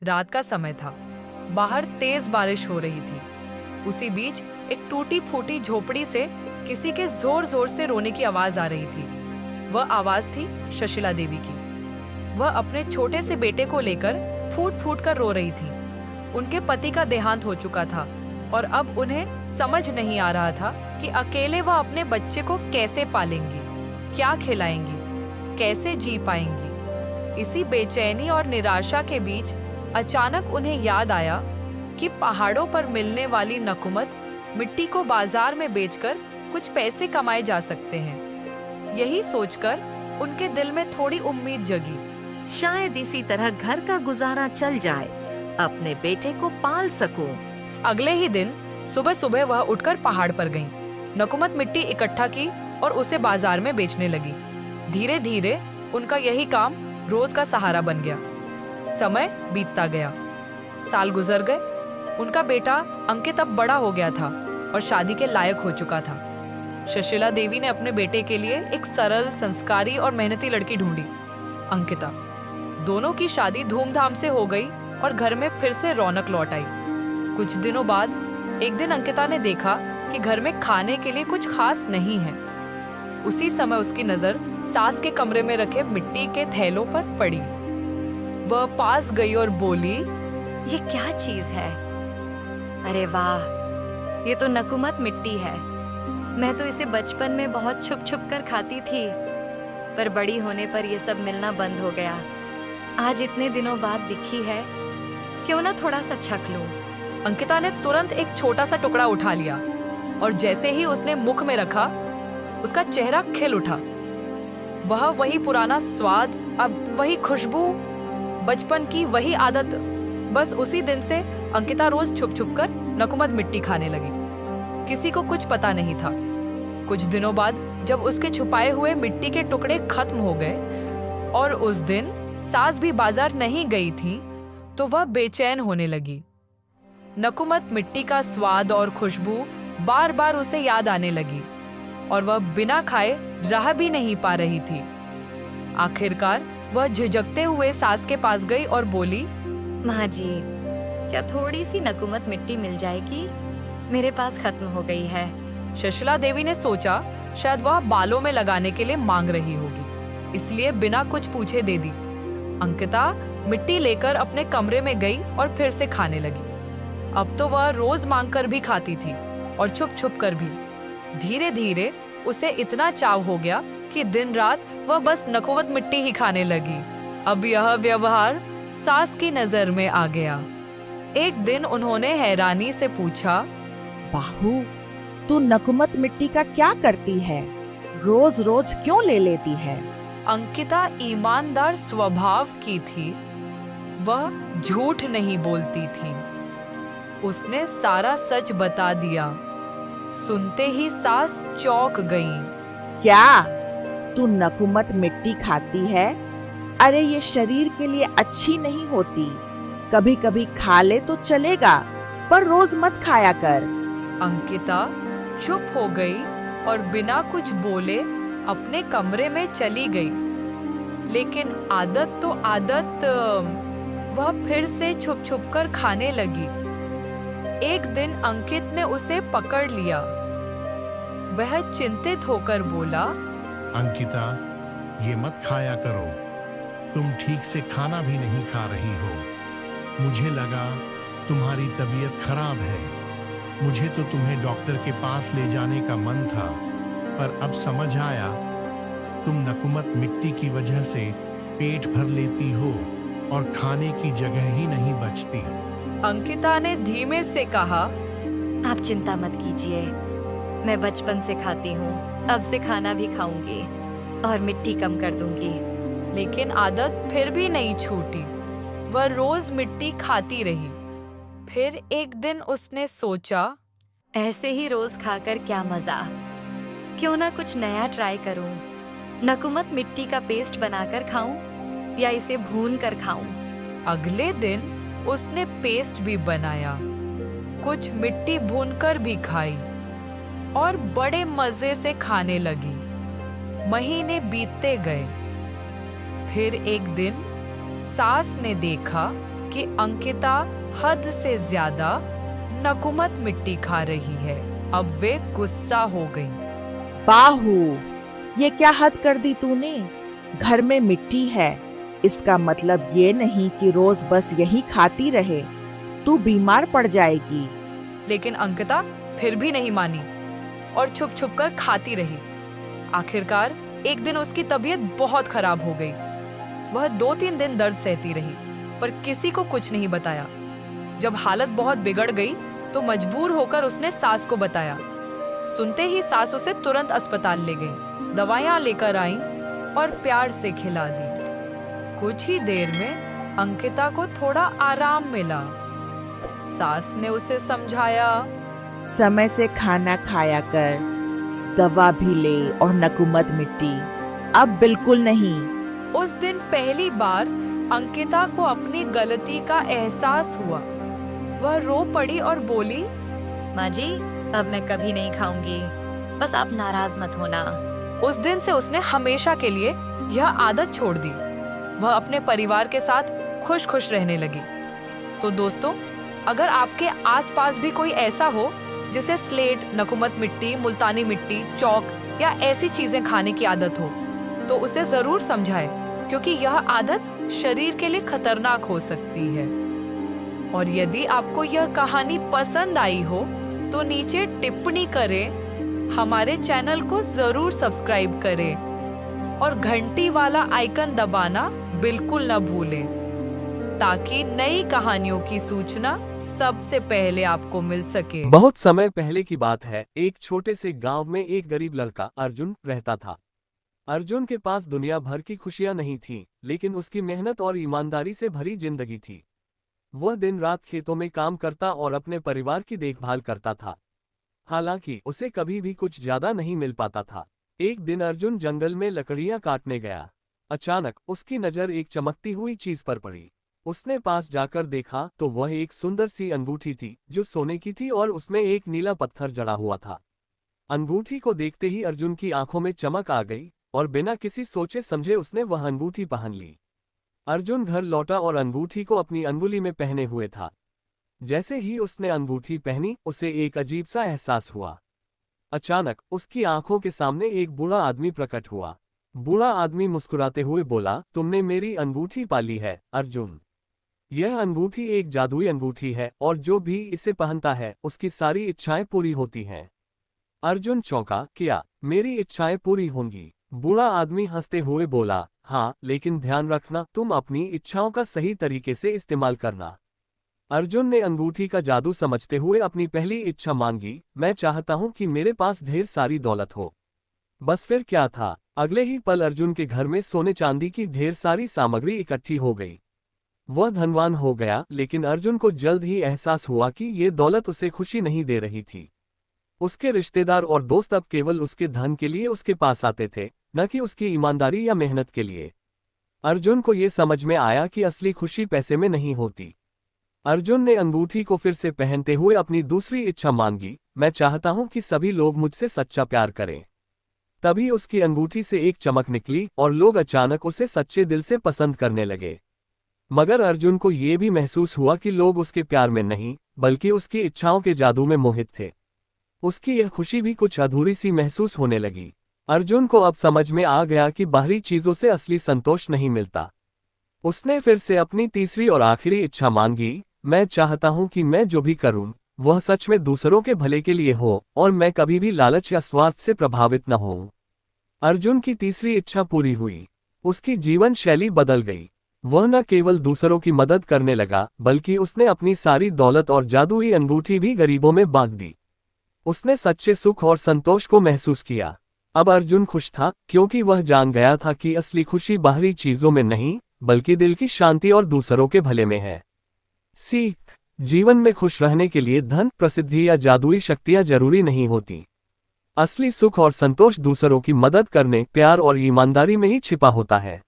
रात का समय था। बाहर तेज बारिश हो रही थी। उसी बीच एक टूटी फूटी झोपड़ी से किसी के जोर जोर से रोने की आवाज आ रही थी। वह आवाज थी सुशीला देवी की। वह अपने छोटे से बेटे को लेकर फूट फूट कर रो रही थी। उनके पति का देहांत हो चुका था और अब उन्हें समझ नहीं आ रहा था कि अकेले वह अपने बच्चे को कैसे पालेंगी, क्या खिलाएंगी, कैसे जी पाएंगी। इसी बेचैनी और निराशा के बीच अचानक उन्हें याद आया कि पहाड़ों पर मिलने वाली नकुमत मिट्टी को बाजार में बेचकर कुछ पैसे कमाए जा सकते हैं। यही सोचकर उनके दिल में थोड़ी उम्मीद जगी। शायद इसी तरह घर का गुजारा चल जाए, अपने बेटे को पाल सकूं। अगले ही दिन सुबह सुबह वह उठकर पहाड़ पर गईं। नकुमत मिट्टी इकट्ठा की और उसे बाजार में बेचने लगी। धीरे धीरे उनका यही काम रोज का सहारा बन गया। समय बीतता गया, साल गुजर गए। उनका बेटा अंकित अब बड़ा हो गया था और शादी के लायक हो चुका था। सुशीला देवी ने अपने बेटे के लिए एक सरल, संस्कारी और मेहनती लड़की ढूंढी, अंकिता। दोनों की शादी धूमधाम से हो गई और घर में फिर से रौनक लौट आई। कुछ दिनों बाद एक दिन अंकिता ने देखा कि घर में खाने के लिए कुछ खास नहीं है। उसी समय उसकी नजर सास के कमरे में रखे मिट्टी के थैलों पर पड़ी। वह पास गई और बोली, ये क्या चीज है? अरे वाह, ये तो नकुमत मिट्टी है। मैं तो इसे बचपन में बहुत छुप छुप कर खाती थी, पर बड़ी होने पर ये सब मिलना बंद हो गया। आज इतने दिनों बाद दिखी है, क्यों ना थोड़ा सा छक लूं। अंकिता ने तुरंत एक छोटा सा टुकड़ा उठा लिया और जैसे ही उसने मुख में रखा, उसका चेहरा खिल उठा। वह वही पुराना स्वाद, अब वही खुशबू, बचपन की वही आदत। बस उसी दिन से अंकिता रोज छुप छुप कर नकुमत मिट्टी खाने लगी। किसी को कुछ पता नहीं था। कुछ दिनों बाद जब उसके छुपाए हुए मिट्टी के टुकड़े खत्म हो गए और उस दिन सास भी बाजार नहीं गई थी, तो वह बेचैन होने लगी। नकुमत मिट्टी का स्वाद और खुशबू बार बार उसे याद आने लगी और वह बिना खाए रह भी नहीं पा रही थी। आखिरकार वह झिझकते हुए सास के पास गई और बोली, माँ जी, क्या थोड़ी सी नकुमत मिट्टी मिल जाएगी? मेरे पास खत्म हो गई है। सुशीला देवी ने सोचा शायद वह बालों में लगाने के लिए मांग रही होगी, इसलिए बिना कुछ पूछे दे दी। अंकिता मिट्टी लेकर अपने कमरे में गई और फिर से खाने लगी। अब तो वह रोज मांगकर भी खाती थी और छुप छुप कर भी। धीरे धीरे उसे इतना चाव हो गया कि दिन रात वह बस नकुमत मिट्टी ही खाने लगी। अब यह व्यवहार सास की नजर में आ गया। एक दिन उन्होंने हैरानी से पूछा, बाहू, तू नकुमत मिट्टी का क्या करती है? रोज रोज क्यों ले लेती है? अंकिता ईमानदार स्वभाव की थी। वह झूठ नहीं बोलती थी। उसने सारा सच बता दिया। सुनते ही सास चौंक गईं। क्या तू नकुमत मिट्टी खाती है? अरे ये शरीर के लिए अच्छी नहीं होती। कभी कभी खा ले तो चलेगा, पर रोज मत खाया कर। अंकिता चुप हो गई और बिना कुछ बोले अपने कमरे में चली गई। लेकिन आदत तो आदत, वह फिर से छुप छुप कर खाने लगी। एक दिन अंकित ने उसे पकड़ लिया। वह चिंतित होकर बोला, अंकिता, ये मत खाया करो। तुम ठीक से खाना भी नहीं खा रही हो। मुझे लगा तुम्हारी तबीयत खराब है। मुझे तो तुम्हें डॉक्टर के पास ले जाने का मन था, पर अब समझ आया तुम नकुमत मिट्टी की वजह से पेट भर लेती हो और खाने की जगह ही नहीं बचती। अंकिता ने धीमे से कहा, आप चिंता मत कीजिए, मैं बचपन से खाती हूँ, अब से खाना भी खाऊंगी और मिट्टी कम कर दूंगी। लेकिन आदत फिर भी नहीं छूटी। वह रोज मिट्टी खाती रही। फिर एक दिन उसने सोचा, ऐसे ही रोज खाकर क्या मजा, क्यों ना कुछ नया ट्राई करूं। नकुमत मिट्टी का पेस्ट बनाकर खाऊं या इसे भून कर खाऊं। अगले दिन उसने पेस्ट भी बनाया, कुछ मिट्टी भूनकर भी खाई और बड़े मजे से खाने लगी। महीने बीतते गए। फिर एक दिन सास ने देखा कि अंकिता हद से ज्यादा नकुमत मिट्टी खा रही है। अब वे गुस्सा हो गई। बाहू, ये क्या हद कर दी तूने? घर में मिट्टी है, इसका मतलब ये नहीं कि रोज बस यही खाती रहे। तू बीमार पड़ जाएगी। लेकिन अंकिता फिर भी नहीं मानी और छुप छुप कर खाती रही। आखिरकार एक दिन उसकी तबीयत बहुत खराब हो गई। वह 2-3 दिन दर्द सहती रही, पर किसी को कुछ नहीं बताया। जब हालत बहुत बिगड़ गई तो मजबूर होकर उसने सास को बताया। सुनते ही सास उसे तुरंत अस्पताल ले गई, दवाइयां लेकर आई और प्यार से खिला दी। कुछ ही देर में अंकिता को थोड़ा आराम मिला। सास ने उसे समझाया, समय से खाना खाया कर, दवा भी ले और नकुमत मिट्टी अब बिल्कुल नहीं। उस दिन पहली बार अंकिता को अपनी गलती का एहसास हुआ। वह रो पड़ी और बोली, माँ जी, अब मैं कभी नहीं खाऊंगी, बस आप नाराज मत होना। उस दिन से उसने हमेशा के लिए यह आदत छोड़ दी। वह अपने परिवार के साथ खुश खुश रहने लगी। तो दोस्तों, अगर आपके आसपास भी कोई ऐसा हो जिसे स्लेट, नकुमत मिट्टी, मुल्तानी मिट्टी, चौक या ऐसी चीजें खाने की आदत हो, तो उसे जरूर समझाएं, क्योंकि यह आदत शरीर के लिए खतरनाक हो सकती है। और यदि आपको यह कहानी पसंद आई हो तो नीचे टिप्पणी करें, हमारे चैनल को जरूर सब्सक्राइब करें और घंटी वाला आइकन दबाना बिल्कुल न भूलें, ताकि नई कहानियों की सूचना सबसे पहले आपको मिल सके। बहुत समय पहले की बात है। एक छोटे से गांव में एक गरीब लड़का अर्जुन रहता था। अर्जुन के पास दुनिया भर की खुशियां नहीं थीं, लेकिन उसकी मेहनत और ईमानदारी से भरी जिंदगी थी। वह दिन रात खेतों में काम करता और अपने परिवार की देखभाल करता था। हालांकि उसे कभी भी कुछ ज्यादा नहीं मिल पाता था। एक दिन अर्जुन जंगल में लकड़ियां काटने गया। अचानक उसकी नजर एक चमकती हुई चीज पर पड़ी। उसने पास जाकर देखा तो वह एक सुंदर सी अंगूठी थी, जो सोने की थी और उसमें एक नीला पत्थर जड़ा हुआ था। अंगूठी को देखते ही अर्जुन की आंखों में चमक आ गई और बिना किसी सोचे समझे उसने वह अंगूठी पहन ली। अर्जुन घर लौटा और अंगूठी को अपनी अंगुली में पहने हुए था। जैसे ही उसने अंगूठी पहनी, उसे एक अजीब सा एहसास हुआ। अचानक उसकी आंखों के सामने एक बूढ़ा आदमी प्रकट हुआ। बूढ़ा आदमी मुस्कुराते हुए बोला, तुमने मेरी अंगूठी पाली है अर्जुन। यह अंगूठी एक जादुई अंगूठी है और जो भी इसे पहनता है उसकी सारी इच्छाएं पूरी होती हैं। अर्जुन चौंका, क्या मेरी इच्छाएं पूरी होंगी? बूढ़ा आदमी हंसते हुए बोला, हाँ, लेकिन ध्यान रखना, तुम अपनी इच्छाओं का सही तरीके से इस्तेमाल करना। अर्जुन ने अंगूठी का जादू समझते हुए अपनी पहली इच्छा मांगी, मैं चाहता हूं कि मेरे पास ढेर सारी दौलत हो। बस फिर क्या था, अगले ही पल अर्जुन के घर में सोने चांदी की ढेर सारी सामग्री इकट्ठी हो गई। वह धनवान हो गया, लेकिन अर्जुन को जल्द ही एहसास हुआ कि ये दौलत उसे खुशी नहीं दे रही थी। उसके रिश्तेदार और दोस्त अब केवल उसके धन के लिए उसके पास आते थे, न कि उसकी ईमानदारी या मेहनत के लिए। अर्जुन को ये समझ में आया कि असली खुशी पैसे में नहीं होती। अर्जुन ने अंगूठी को फिर से पहनते हुए अपनी दूसरी इच्छा मांगी, मैं चाहता हूं कि सभी लोग मुझसे सच्चा प्यार करें। तभी उसकी अंगूठी से एक चमक निकली और लोग अचानक उसे सच्चे दिल से पसंद करने लगे। मगर अर्जुन को ये भी महसूस हुआ कि लोग उसके प्यार में नहीं, बल्कि उसकी इच्छाओं के जादू में मोहित थे। उसकी यह खुशी भी कुछ अधूरी सी महसूस होने लगी। अर्जुन को अब समझ में आ गया कि बाहरी चीजों से असली संतोष नहीं मिलता। उसने फिर से अपनी तीसरी और आखिरी इच्छा मांगी, मैं चाहता हूं कि मैं जो भी करूं वह सच में दूसरों के भले के लिए हो और मैं कभी भी लालच या स्वार्थ से प्रभावित न हूं। अर्जुन की तीसरी इच्छा पूरी हुई। उसकी जीवन शैली बदल गई। वह न केवल दूसरों की मदद करने लगा, बल्कि उसने अपनी सारी दौलत और जादुई अंगूठी भी गरीबों में बांट दी। उसने सच्चे सुख और संतोष को महसूस किया। अब अर्जुन खुश था, क्योंकि वह जान गया था कि असली खुशी बाहरी चीजों में नहीं, बल्कि दिल की शांति और दूसरों के भले में है। सीख, जीवन में खुश रहने के लिए धन, प्रसिद्धि या जादुई शक्तियां जरूरी नहीं होती। असली सुख और संतोष दूसरों की मदद करने, प्यार और ईमानदारी में ही छिपा होता है।